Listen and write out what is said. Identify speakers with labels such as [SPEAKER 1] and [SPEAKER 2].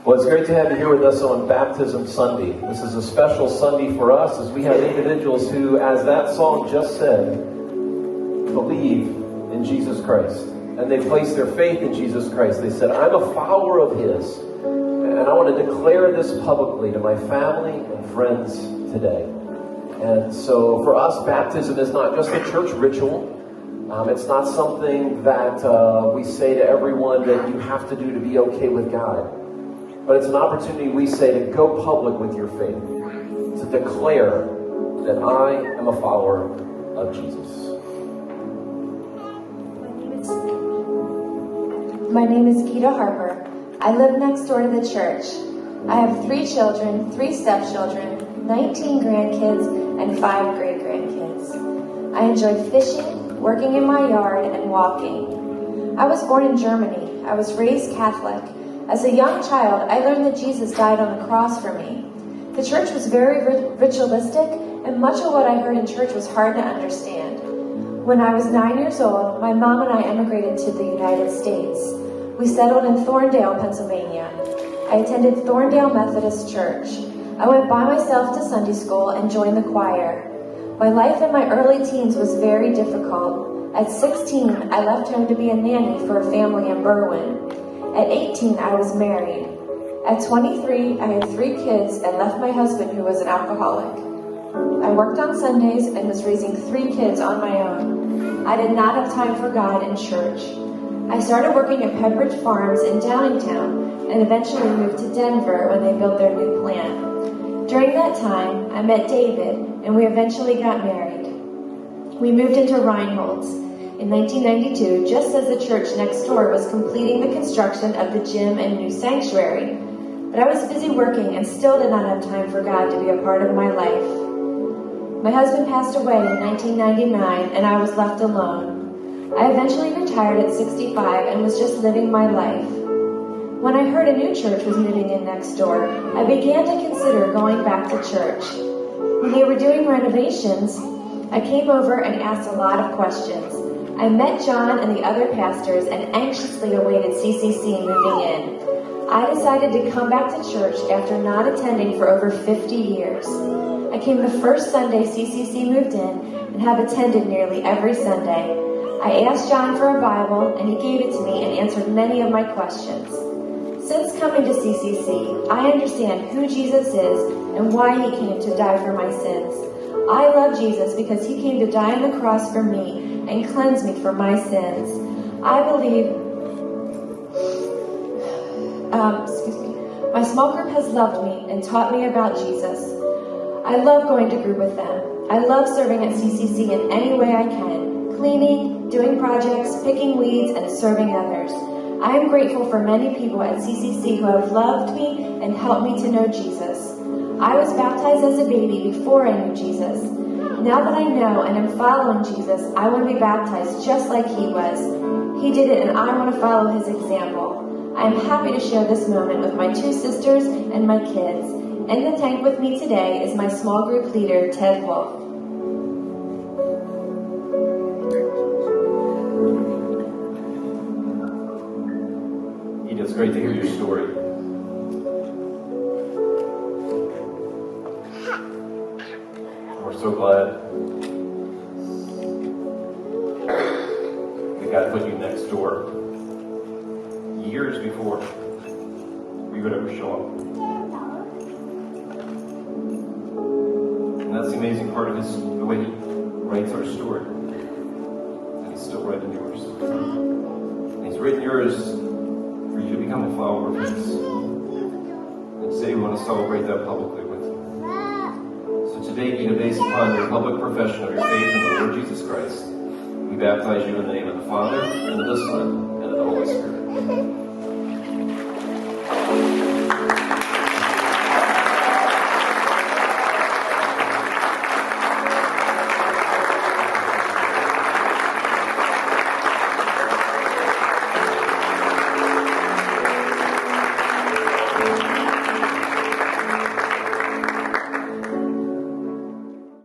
[SPEAKER 1] Well, it's great to have you here with us on Baptism Sunday. This is a special Sunday for us as we have individuals who, as that song just said, believe in Jesus Christ. And they place their faith in Jesus Christ. They said, I'm a follower of His. And I want to declare this publicly to my family and friends today. And so for us, baptism is not just a church ritual. It's not something that we say to everyone that you have to do to be okay with God. But it's an opportunity, we say, to go public with your faith. To declare that I am a follower of Jesus.
[SPEAKER 2] My name is Gitta Harper. I live next door to the church. I have 3 children, 3 stepchildren, 19 grandkids, and 5 great-grandkids. I enjoy fishing, working in my yard, and walking. I was born in Germany. I was raised Catholic. As a young child, I learned that Jesus died on the cross for me. The church was very ritualistic, and much of what I heard in church was hard to understand. When I was 9 years old, my mom and I emigrated to the United States. We settled in Thorndale, Pennsylvania. I attended Thorndale Methodist Church. I went by myself to Sunday school and joined the choir. My life in my early teens was very difficult. At 16, I left home to be a nanny for a family in Berwyn. At 18, I was married. At 23, I had 3 kids and left my husband, who was an alcoholic. I worked on Sundays and was raising 3 kids on my own. I did not have time for God and church. I started working at Pepperidge Farms in Downingtown and eventually moved to Denver when they built their new plant. During that time, I met David and we eventually got married. We moved into Reinhold's in 1992, just as the church next door was completing the construction of the gym and new sanctuary. But I was busy working and still did not have time for God to be a part of my life. My husband passed away in 1999 and I was left alone. I eventually retired at 65 and was just living my life. When I heard a new church was moving in next door, I began to consider going back to church. When they were doing renovations, I came over and asked a lot of questions. I met John and the other pastors and anxiously awaited CCC moving in. I decided to come back to church after not attending for over 50 years. I came the first Sunday CCC moved in and have attended nearly every Sunday. I asked John for a Bible and he gave it to me and answered many of my questions. Since coming to CCC, I understand who Jesus is and why he came to die for my sins. I love Jesus because he came to die on the cross for me and cleanse me from my sins. I believe, my small group has loved me and taught me about Jesus. I love going to group with them. I love serving at CCC in any way I can, cleaning, doing projects, picking weeds, and serving others. I am grateful for many people at CCC who have loved me and helped me to know Jesus. I was baptized as a baby before I knew Jesus. Now that I know and am following Jesus, I want to be baptized just like he was. He did it and I want to follow his example. I am happy to share this moment with my 2 sisters and my kids. In the tank with me today is my small group leader, Ted Wolf.
[SPEAKER 1] It's great to hear your story. We're so glad that God put you next door years before we would ever show up. And that's the amazing part of the way he writes our story. And he's still writing yours. And he's written yours for you to become a follower of his. And today we want to celebrate that publicly with you. So today, Gitta, based upon your public profession of your faith in the Lord Jesus Christ, we baptize you in the name of the Father, and of the Son, and of the Holy Spirit.